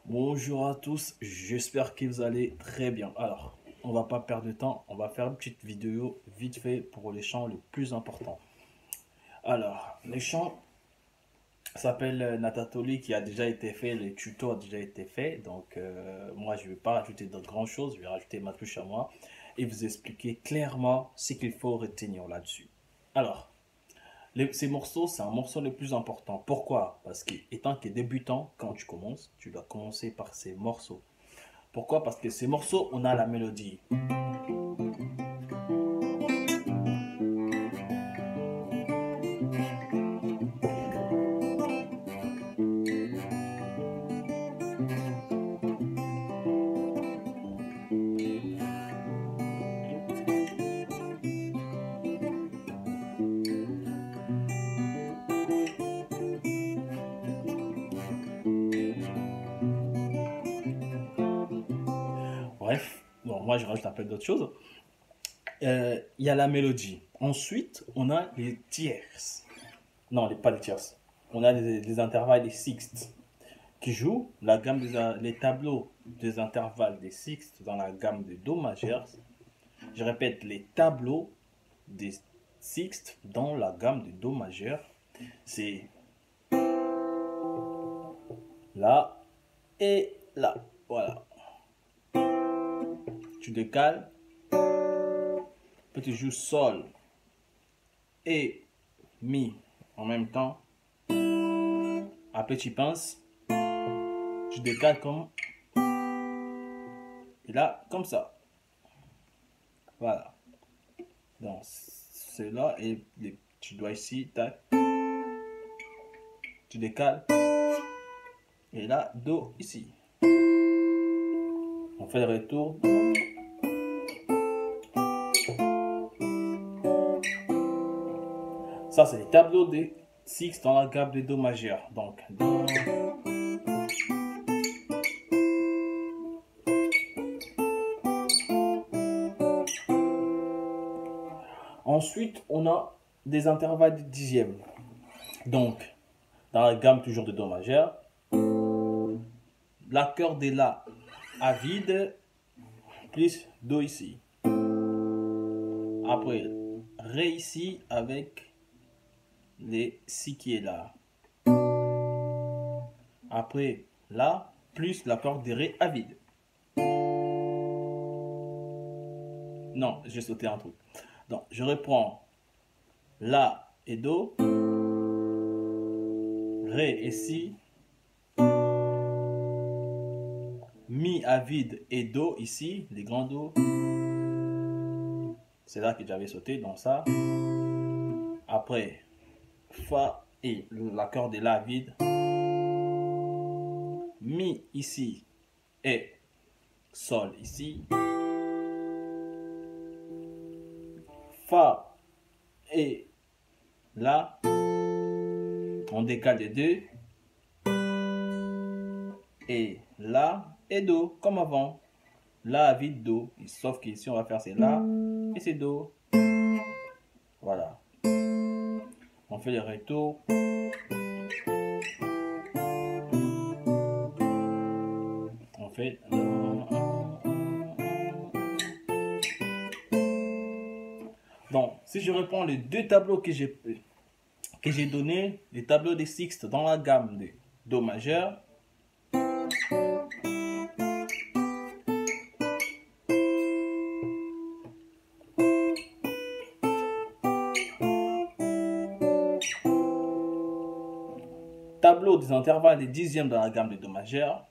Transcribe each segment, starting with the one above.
Bonjour à tous, j'espère que vous allez très bien. Alors, on va pas perdre de temps, on va faire une petite vidéo vite fait pour les chants les plus importants. Alors, les chants s'appelle Natatoli qui a déjà été fait, le tuto a déjà été fait. Donc, moi, je ne vais pas rajouter de grandes choses, je vais rajouter ma touche à moi et vous expliquer clairement ce qu'il faut retenir là-dessus. Alors, ces morceaux, c'est un morceau le plus important. Pourquoi? Parce qu'étant que débutant, quand tu commences, tu dois commencer par ces morceaux. Pourquoi? Parce que ces morceaux, on a la mélodie. Bref, bon, moi je rajoute un peu d'autres choses. Il y a la mélodie. Ensuite, on a les tierces. Non, pas les tierces. On a les intervalles des sixtes qui jouent la gamme les tableaux des intervalles des sixtes dans la gamme de Do majeur. Je répète, les tableaux des sixtes dans la gamme de Do majeur, c'est là et là. Voilà. Tu décales, puis tu joues Sol et Mi en même temps. Après, tu penses, tu décales comme. Et là, comme ça. Voilà. Donc, c'est là et tu dois ici, tac. Tu décales. Et là, Do ici. On fait le retour. Ça, c'est les tableaux des six dans la gamme de Do majeur. Donc, Do. Ensuite, on a des intervalles de dixièmes. Donc, dans la gamme toujours de Do majeur, l'accord de La à vide plus Do ici. Après, Ré ici avec les Si qui est là. Après, La plus l'accord de Ré à vide. Non, j'ai sauté un truc. Donc, je reprends La et Do, Ré et Si, Mi à vide et Do ici, les grands Do. C'est là que j'avais sauté, donc ça. Après, Fa et l'accord de La vide. Mi ici et Sol ici. Fa et La. On décale les deux. Et La et Do, comme avant. La vide Do. Sauf qu'ici, on va faire c'est La et c'est Do. Voilà. On fait le retour. On fait. Donc, si je reprends les deux tableaux que j'ai donnés, les tableaux des sixtes dans la gamme de Do majeur. Tableau des intervalles des dixièmes dans la gamme de Do majeur.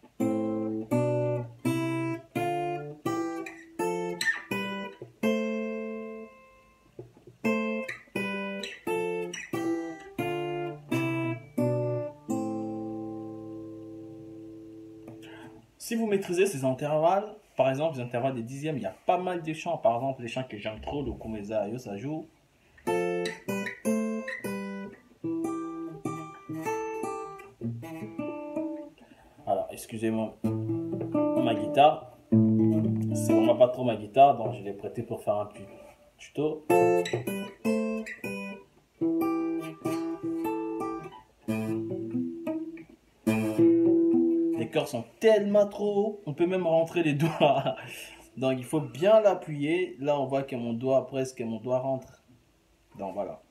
Si vous maîtrisez ces intervalles, par exemple les intervalles des dixièmes, il y a pas mal de chants. Par exemple, les chants que j'aime trop, le Kumeza Ayo, ça joue. Alors, excusez-moi, ma guitare, c'est vraiment pas trop ma guitare, donc je l'ai prêté pour faire un petit tuto. Les cordes sont tellement trop hauts, on peut même rentrer les doigts. Donc il faut bien l'appuyer. Là on voit que mon doigt presque mon doigt rentre. Donc voilà.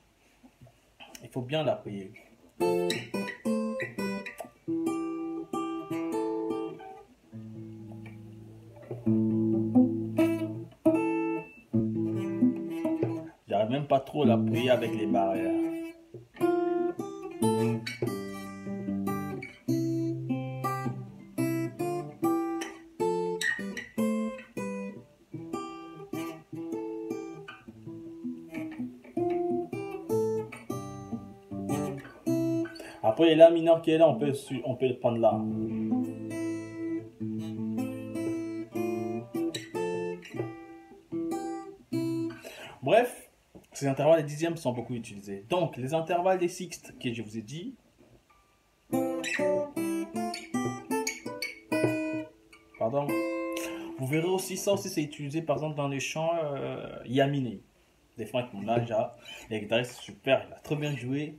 Il faut bien l'appuyer. J'arrive même pas trop à l'appuyer avec les barrières. Après, les la mineur qui est là, on peut le prendre là. Bref, ces intervalles des dixièmes sont beaucoup utilisés. Donc, les intervalles des sixtes que je vous ai dit. Pardon. Vous verrez aussi ça aussi, c'est utilisé par exemple dans les chants Yamine. Des fois avec mon âge, les guitaristes, c'est super, il a très bien joué.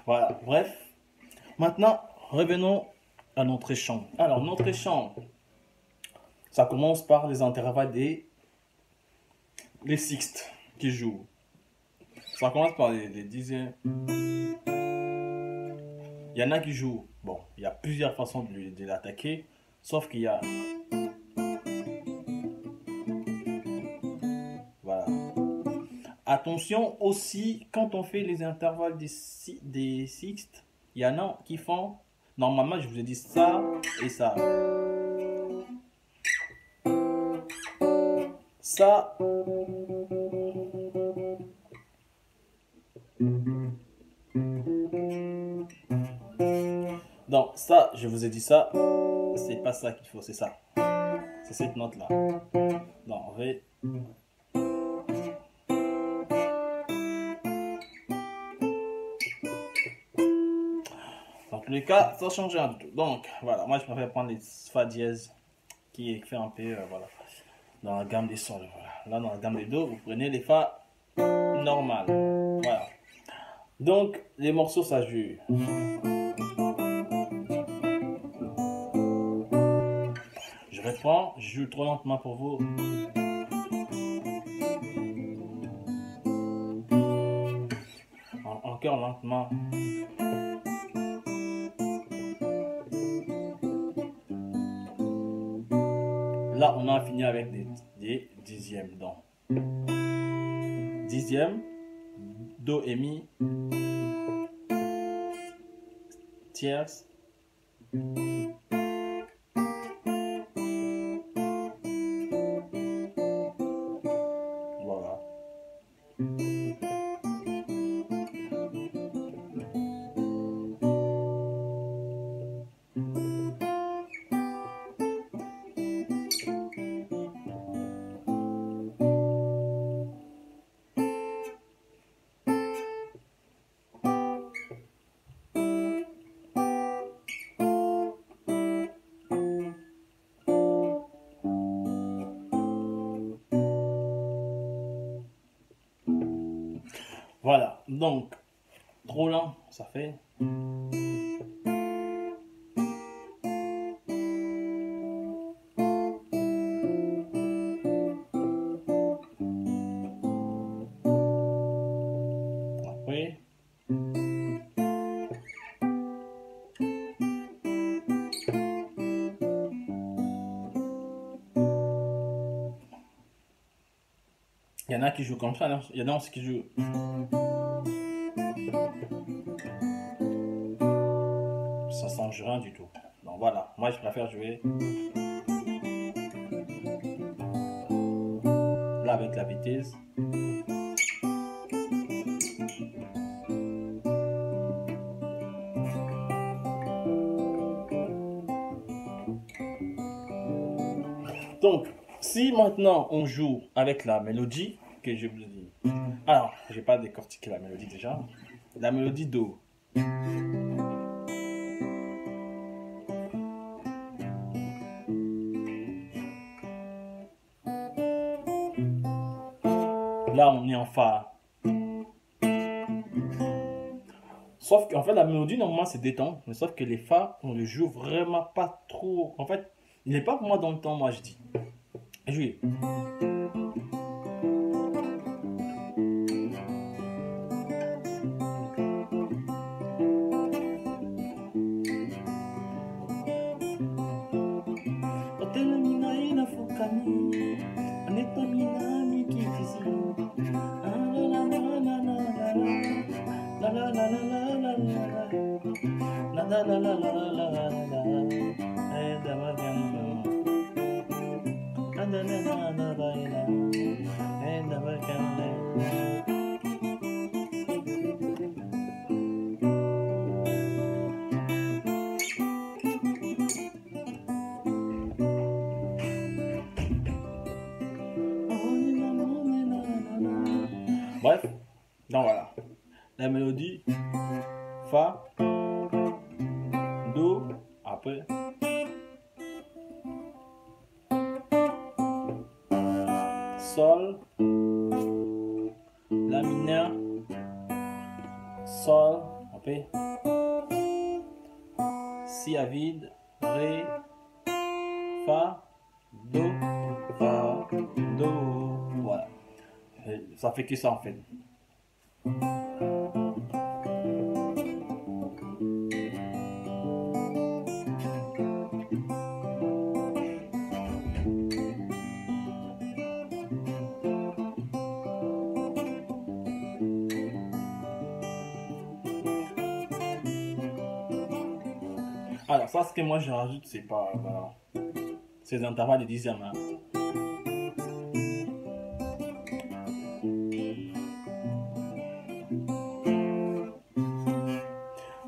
Voilà, bref. Maintenant, revenons à notre chant. Alors, notre chant, ça commence par les intervalles des sixtes qui jouent. Ça commence par les dixièmes. Il y en a qui jouent. Bon, il y a plusieurs façons de l'attaquer. Sauf qu'il y a. Voilà. Attention aussi, quand on fait les intervalles des sixtes, il y en a qui font. Normalement, je vous ai dit ça et ça. Ça. Donc ça, je vous ai dit ça. C'est pas ça qu'il faut, c'est ça. C'est cette note-là. Donc, on va... Dans tous les cas, ça change un tout. Donc, voilà, moi je préfère prendre les fa dièse qui fait un peu, voilà, dans la gamme des sols. Voilà. Là, dans la gamme des do, vous prenez les fa normales. Voilà. Donc, les morceaux, ça joue. Je reprends, je joue trop lentement pour vous. Encore lentement. Là, on a fini avec des dixièmes. Donc, dixième, do et mi, tierce, voilà. Voilà, donc, trop lent, ça fait. Après. Il y en a qui jouent comme ça, il y en a aussi qui jouent. Ça change rien du tout. Donc voilà, moi je préfère jouer là avec la vitesse. Donc, si maintenant on joue avec la mélodie, que je vous dis. Alors, j'ai pas décortiqué la mélodie déjà. La mélodie Do. Là, on est en Fa. Sauf qu'en fait, la mélodie, normalement, c'est des temps. Mais sauf que les Fa, on le joue vraiment pas trop. En fait, il n'est pas pour moi dans le temps, moi, je dis. Jouer. Bref, donc voilà. La mélodie, Fa, Do, après, Sol, La mineur, Sol, après, Si à vide, Ré, Fa, Do, Fa, Do. Voilà. Ça fait que ça en fait. Alors, ça, ce que moi je rajoute, c'est pas. Voilà. C'est des intervalles de dixième. Hein.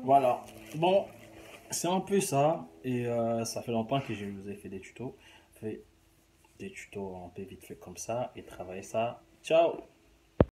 Voilà. Bon, c'est un peu ça. Et ça fait longtemps que je vous ai fait des tutos. Fait des tutos un peu vite fait comme ça. Et travailler ça. Ciao!